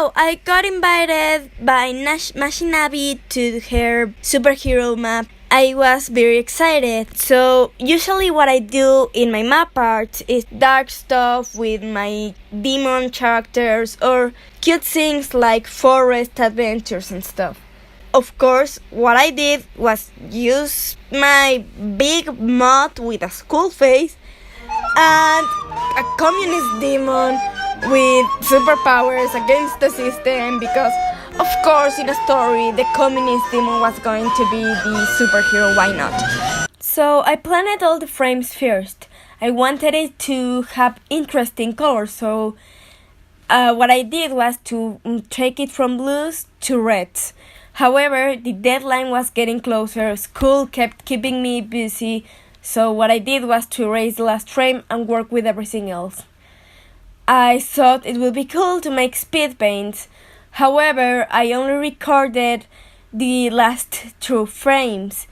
So I got invited by Mashi to her superhero map. I was very excited. So usually what I do in my map art is dark stuff with my demon characters or cute things like forest adventures and stuff. Of course, what I did was use my big mod with a skull face and a communist demon with superpowers against the system because, of course, in a story, the communist demon was going to be the superhero, why not? So I planned all the frames first. I wanted it to have interesting colors, so what I did was to take it from blues to reds. However, the deadline was getting closer, school kept keeping me busy, so what I did was to erase the last frame and work with everything else. I thought it would be cool to make speed paints. However, I only recorded the last 2 frames.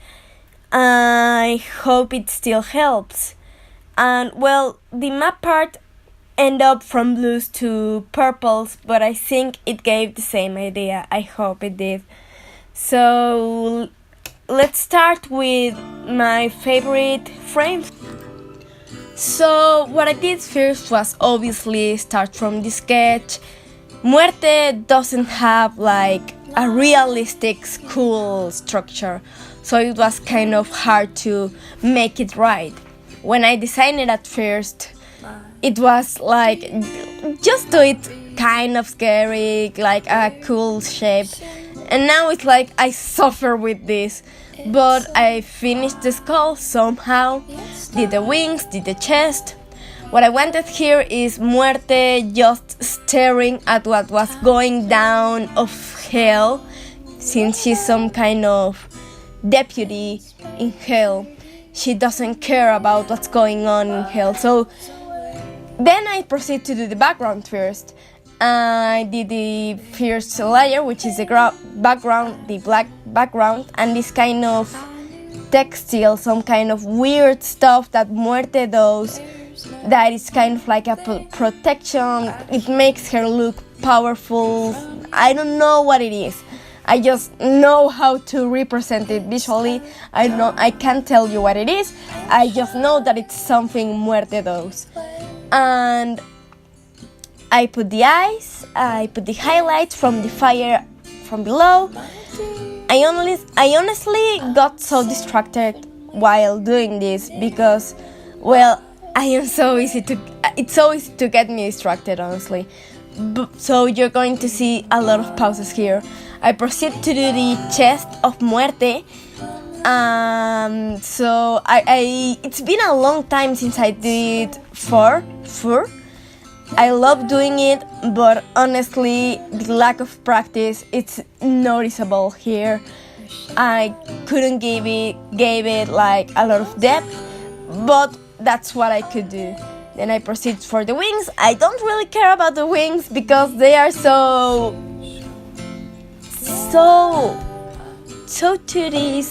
I hope it still helps. And well, the map part ended up from blues to purples, but I think it gave the same idea. I hope it did. So let's start with my favorite frames. So what I did first was obviously start from the sketch. Muerte doesn't have like a realistic school structure, so it was kind of hard to make it right. When I designed it at first, it was like just do it kind of scary, like a cool shape. And now it's like I suffer with this. But I finished the skull somehow, did the wings, did the chest. What I wanted here is Muerte just staring at what was going down of hell, since she's some kind of deputy in hell. She doesn't care about what's going on in hell. So then I proceed to do the background first. I did the first layer, which is the background, the black background, and this kind of textile, some kind of weird stuff that Muerte does, that is kind of like a protection. It makes her look powerful. I don't know what it is. I just know how to represent it visually. I can't tell you what it is. I just know that it's something Muerte does. And I put the eyes, I put the highlights from the fire from below. I honestly got so distracted while doing this because, well, it's so easy to get me distracted, honestly. So you're going to see a lot of pauses here. I proceed to do the chest of Muerte. So it's been a long time since I did fur. I love doing it, but honestly, the lack of practice, it's noticeable here. I couldn't give it like a lot of depth, but that's what I could do. Then I proceed for the wings. I don't really care about the wings because they are so tooty,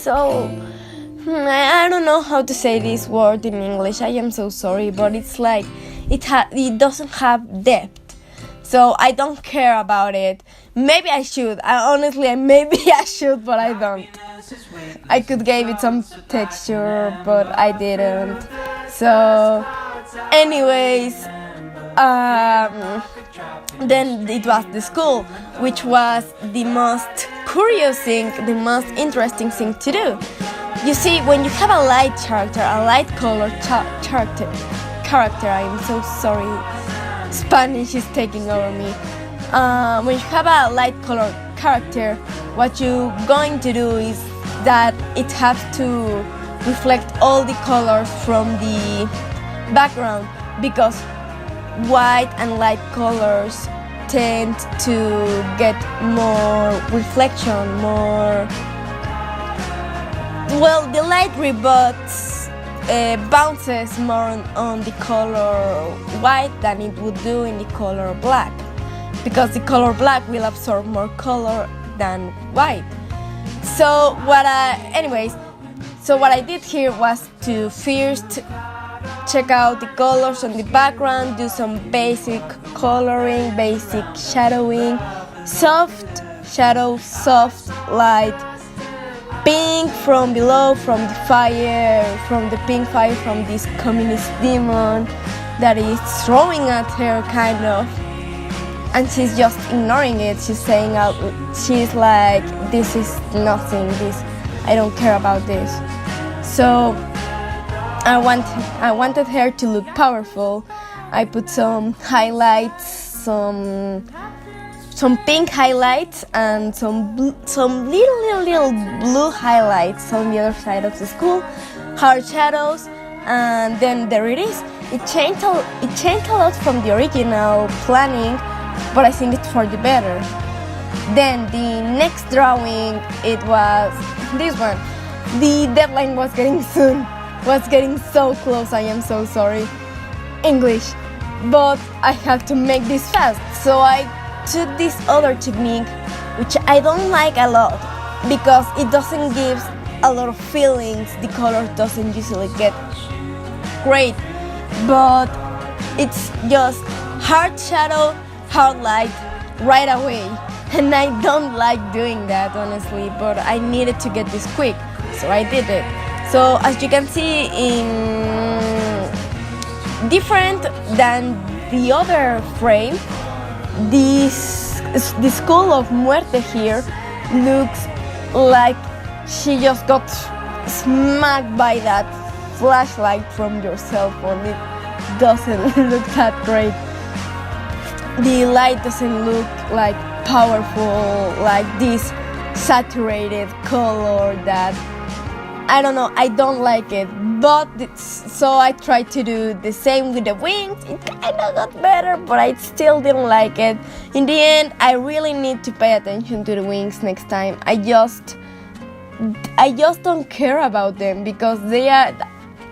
I don't know how to say this word in English. I am so sorry, but it's like it doesn't have depth, so I don't care about it. Maybe I should. Maybe I should, but I don't. I could give it some texture, but I didn't. So, anyways, then it was the school, which was the most curious thing, the most interesting thing to do. You see, when you have a light character, a light color character, I'm so sorry, Spanish is taking over me. When you have a light color character, what you're going to do is that it has to reflect all the colors from the background, because white and light colors tend to get more reflection, the light bounces more on the color white than it would do in the color black, because the color black will absorb more color than white. So what I did here was to first check out the colors on the background, do some basic coloring, basic shadowing, soft shadow, soft light, pink from below, from the fire, from the pink fire from this communist demon that is throwing at her, kind of, and she's just ignoring it. She's saying out, she's like, this is nothing, this, I don't care about this. So I wanted her to look powerful. I put some highlights, some pink highlights and some little blue highlights on the other side of the school, hard shadows, and then there it is. It changed a lot from the original planning, but I think it's for the better. Then the next drawing, it was this one. The deadline was getting so close. I am so sorry. English, but I had to make this fast, so I took this other technique, which I don't like a lot because it doesn't give a lot of feelings. The color doesn't usually get great, but it's just hard shadow, hard light right away, and I don't like doing that, honestly, but I needed to get this quick, so I did it. So as you can see, in different than the other frame, the skull of Muerte here looks like she just got smacked by that flashlight from your cell phone. It doesn't look that great. The light doesn't look like powerful, like this saturated color that, I don't know, I don't like it. But so I tried to do the same with the wings. It kind of got better, but I still didn't like it. In the end, I really need to pay attention to the wings next time. I just don't care about them because they are.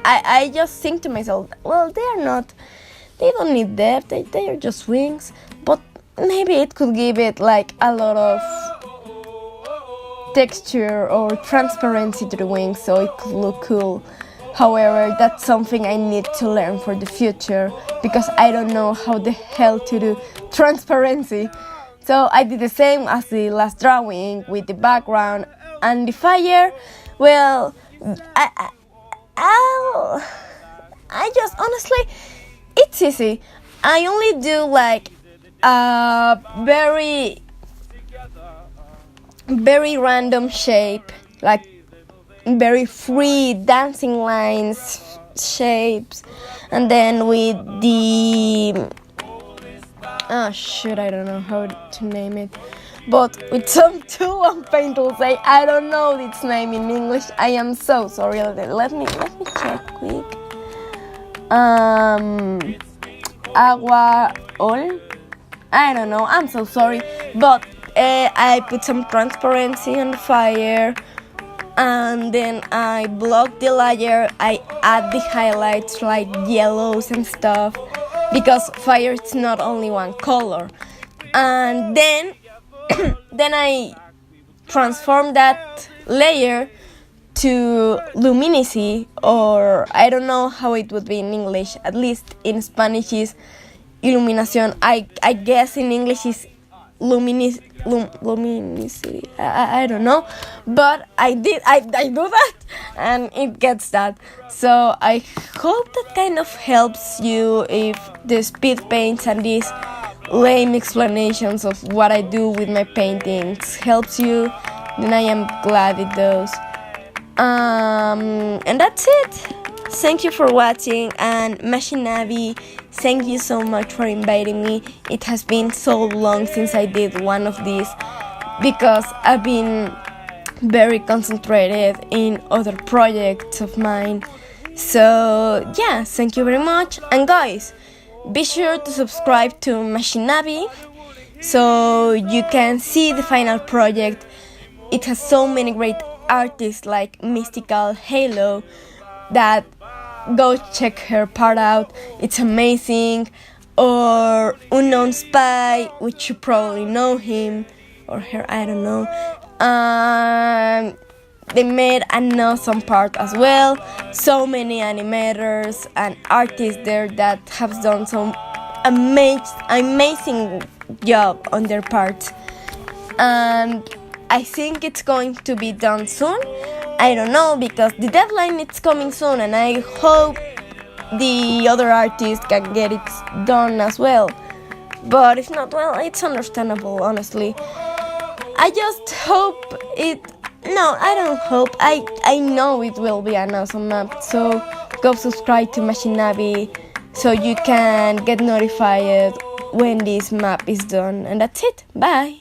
I just think to myself, well, they don't need depth. They are just wings. But maybe it could give it like a lot of texture or transparency to the wings, so it could look cool. However, that's something I need to learn for the future because I don't know how the hell to do transparency. So I did the same as the last drawing with the background and the fire. Well, I just, honestly, it's easy. I only do like a very random shape, like very free dancing lines, shapes, and then with the I don't know how to name it, but with some 2-1 paint tools. I don't know its name in English. I am so sorry. Let me check quick. Agua all. I don't know. I'm so sorry, but I put some transparency on the fire, and then I block the layer. I add the highlights like yellows and stuff because fire is not only one color. And then I transform that layer to luminosity, or I don't know how it would be in English. At least in Spanish is iluminación. I guess in English is luminosity. I don't know, but I do that, and it gets that. So I hope that kind of helps you. If the speed paints and these lame explanations of what I do with my paintings helps you, then I am glad it does. And that's it. Thank you for watching, and Mashinabi, thank you so much for inviting me. It has been so long since I did one of these because I've been very concentrated in other projects of mine. So yeah, thank you very much. And guys, be sure to subscribe to Mashinabi so you can see the final project. It has so many great artists like Mystical Halo that go check her part out. It's amazing. Or Unknown Spy, which you probably know him or her, I don't know. They made an awesome part as well. So many animators and artists there that have done some amazing job on their parts. and I think it's going to be done soon. I don't know, because the deadline is coming soon, and I hope the other artists can get it done as well. But if not, well, it's understandable, honestly. I just hope it... No, I don't hope. I know it will be an awesome map. So go subscribe to Mashi so you can get notified when this map is done. And that's it. Bye!